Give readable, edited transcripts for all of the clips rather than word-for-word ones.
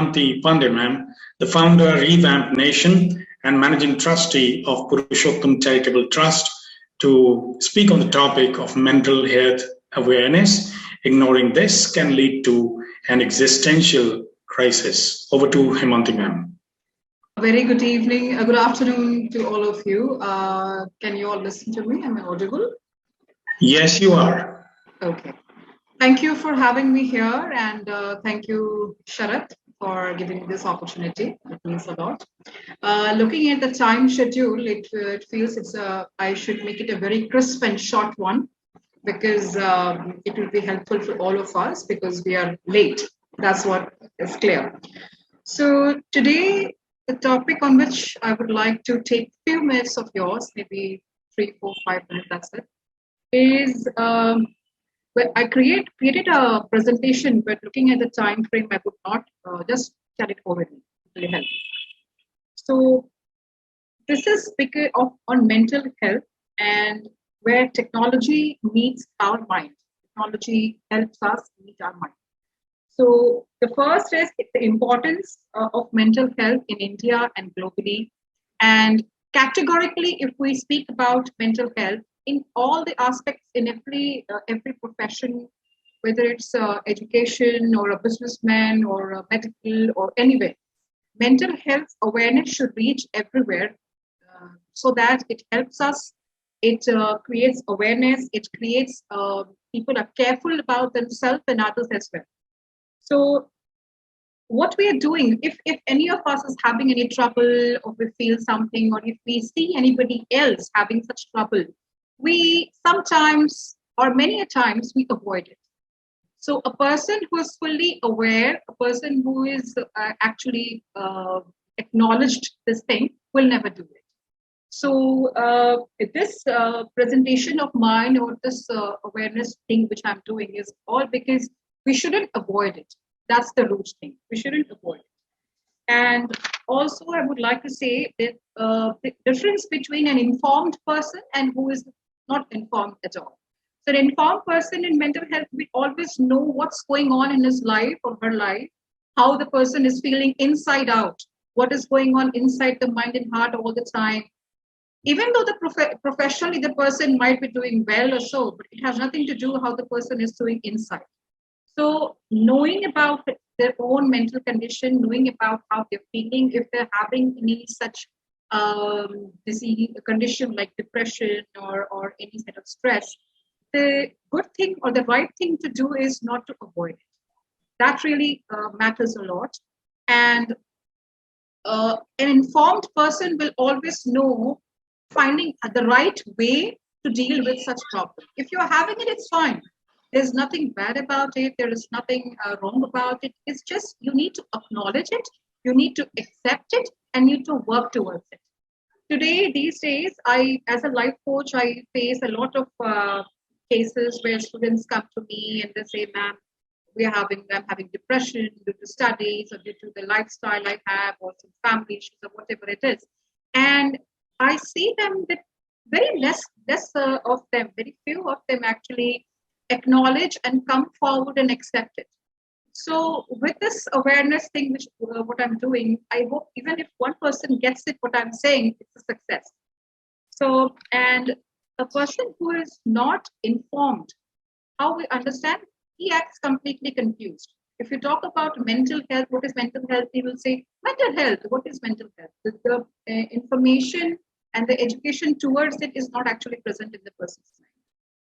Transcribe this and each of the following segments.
Haimanti Pandey, ma'am, the founder, Revamp Nation, and managing trustee of Purushottam Charitable Trust, to speak on the topic of mental health awareness. Ignoring this can lead to an existential crisis. Over to Haimanti, ma'am. Very good evening, good afternoon to all of you. Can you all listen to me? Am I audible? Yes, you are. Okay. Thank you for having me here, and thank you, Sharath, for giving me this opportunity. It means a lot. Looking at the time schedule, it feels I should make it a very crisp and short one, because it will be helpful for all of us because we are late. That's what is clear. So today, the topic on which I would like to take a few minutes of yours, maybe 3, 4, 5 minutes, that's it, is I created a presentation, but looking at the time frame, I would not just tell it over. It will help. So this is because on mental health and where technology meets our mind. Technology helps us meet our mind. So the first is the importance of mental health in India and globally. And categorically, if we speak about mental health in all the aspects, in every profession, whether it's education or a businessman or a medical or anywhere, mental health awareness should reach everywhere, so that it helps us. It creates awareness. It creates people are careful about themselves and others as well. So what we are doing, if any of us is having any trouble, or we feel something, or if we see anybody else having such trouble, we sometimes, or many a times, we avoid it. So a person who is fully aware, a person who is actually acknowledged this thing, will never do it. So this presentation of mine, or this awareness thing which I'm doing, is all because we shouldn't avoid it. That's the root thing. We shouldn't avoid it. And also, I would like to say that the difference between an informed person and who is not informed at all. So an informed person in mental health will always know what's going on in his life or her life, how the person is feeling inside out, what is going on inside the mind and heart all the time. Even though professionally the person might be doing well or so, but it has nothing to do how the person is doing inside. So knowing about their own mental condition, knowing about how they're feeling, if they're having any such disease condition like depression or any sort of stress, the good thing or the right thing to do is not to avoid it. That really matters a lot. And an informed person will always know finding the right way to deal with such problem. If you're having it, it's fine. There's nothing bad about it. There is nothing wrong about it. It's just you need to acknowledge it, you need to accept it, and you need to work towards it. Today, these days, as a life coach, I face a lot of cases where students come to me and they say, "Ma'am, I'm having depression due to studies or due to the lifestyle I have or some family issues or whatever it is." And I see them that very less of them, very few of them actually acknowledge and come forward and accept it. So with this awareness thing, which what I'm doing, I hope even if one person gets it, what I'm saying, it's a success. So, and a person who is not informed, how we understand, he acts completely confused. If you talk about mental health, what is mental health? He will say, mental health, what is mental health? The information and the education towards it is not actually present in the person's mind.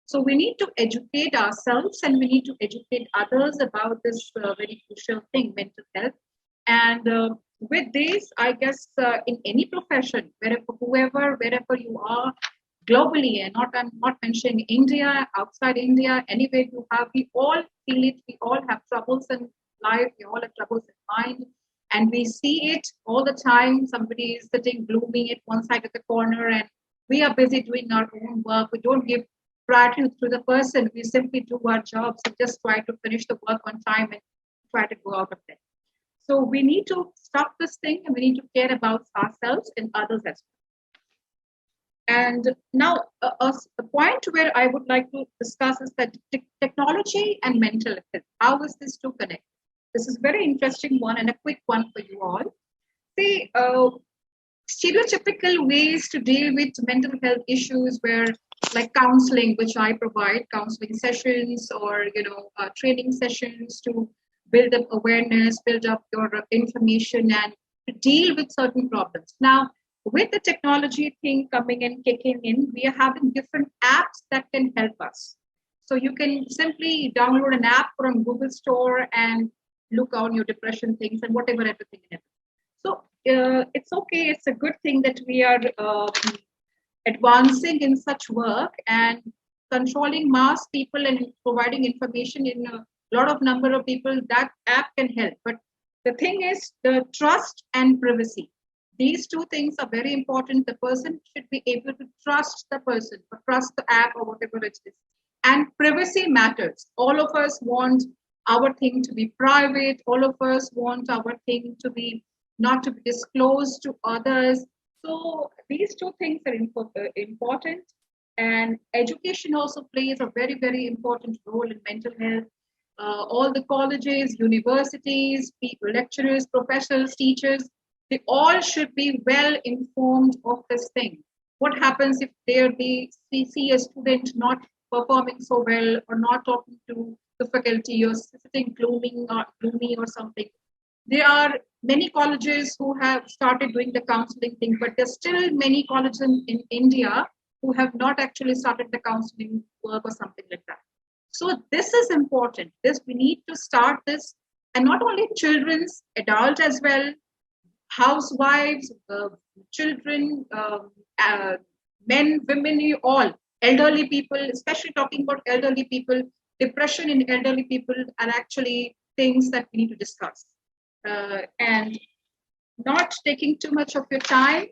So we need to educate ourselves and we need to educate others about this very crucial thing, mental health. And with this, I guess in any profession, wherever you are, globally, and I'm not mentioning India, outside India, anywhere you have, we all feel it. We all have troubles in life. We all have troubles in mind. And we see it all the time. Somebody is sitting glooming at one side of the corner and we are busy doing our own work. We don't give priority to the person. We simply do our jobs and just try to finish the work on time and try to go out of there. So we need to stop this thing and we need to care about ourselves and others as well. And now a point where I would like to discuss is that technology and mental health. How is this two connected? this is very interesting one and a quick one for you all. See, stereotypical ways to deal with mental health issues where like counseling, which I provide, counseling sessions or, training sessions to build up awareness, build up your information and to deal with certain problems. Now, with the technology thing coming in, kicking in, we are having different apps that can help us. So you can simply download an app from Google Store and look on your depression things and whatever, everything in it. So it's okay. It's a good thing that we are advancing in such work and controlling mass people and providing information in a lot of number of people. That app can help. But the thing is the trust and privacy. These two things are very important. The person should be able to trust the person or trust the app or whatever it is. And privacy matters. All of us want our thing to be private. All of us want our thing to be not to be disclosed to others. So these two things are important. And education also plays a very, very important role in mental health. All the colleges, universities, people, lecturers, professors, teachers, they all should be well informed of this thing. What happens if they see a student not performing so well or not talking to the faculty or sitting gloomy or something? There are many colleges who have started doing the counseling thing, but there's still many colleges in India who have not actually started the counseling work or something like that. So this is important. We need to start this, and not only children's, adult as well, housewives, children, men, women, all elderly people, especially talking about elderly people. Depression in elderly people are actually things that we need to discuss. And not taking too much of your time,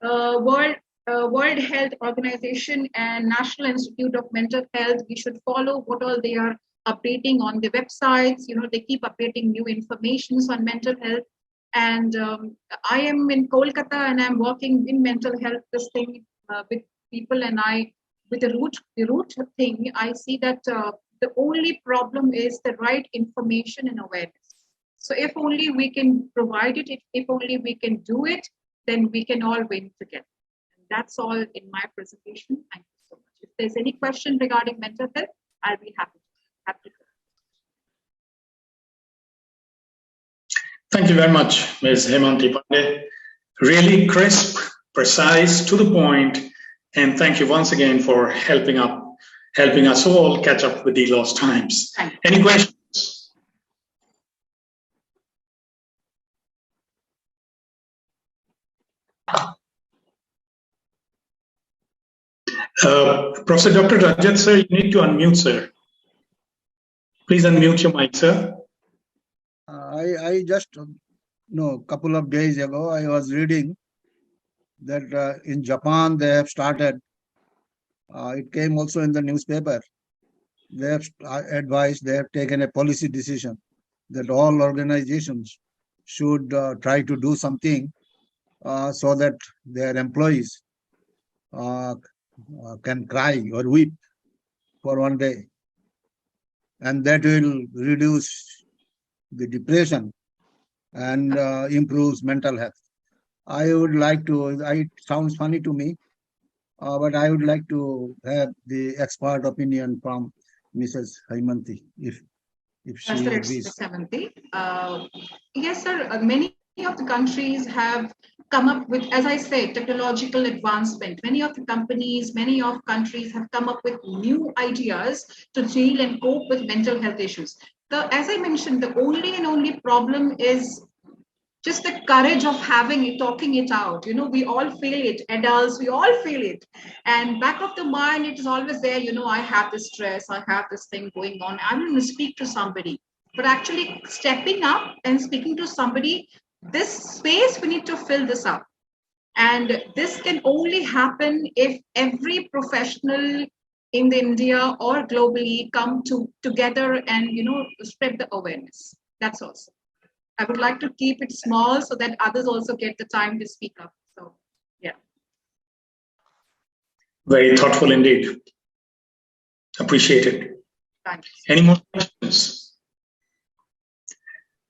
World Health Organization and National Institute of Mental Health, we should follow what all they are updating on the websites. They keep updating new informations on mental health. And I am in Kolkata and I'm working in mental health, this thing with people, and with the root thing, I see that the only problem is the right information and awareness. So if only we can provide it, if only we can do it, then we can all win together. And that's all in my presentation. Thank you so much. If there's any question regarding mental health, I'll be happy to. Thank you very much, Ms. Haimanti Pandey. Really crisp, precise, to the point, and thank you once again for helping us all catch up with the lost times. Any questions? Professor Dr. Rajat, sir, you need to unmute, sir. Please unmute your mic, sir. I just, a couple of days ago, I was reading that in Japan they have started, it came also in the newspaper, they have advised, they have taken a policy decision that all organizations should try to do something so that their employees can cry or weep for one day, and that will reduce the depression and improves mental health. I would like to, it sounds funny to me, but I would like to have the expert opinion from Mrs. Haimanti, if she agrees. Yes, sir. Many of the countries have come up with, as I said, technological advancement. Many of the companies, many of countries have come up with new ideas to deal and cope with mental health issues. As I mentioned, the only problem is just the courage of having it, talking it out. We all feel it, adults, we all feel it. And back of the mind, it is always there, I have this stress, I have this thing going on. I'm going to speak to somebody. But actually stepping up and speaking to somebody, this space, we need to fill this up. And this can only happen if every professional in the India or globally come together and, spread the awareness. That's also. I would like to keep it small so that others also get the time to speak up. So, yeah. Very thoughtful indeed. Appreciate it. Thanks. Any more questions?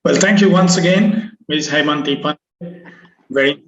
Well, thank you once again, Ms. Haimanti Pandey. Very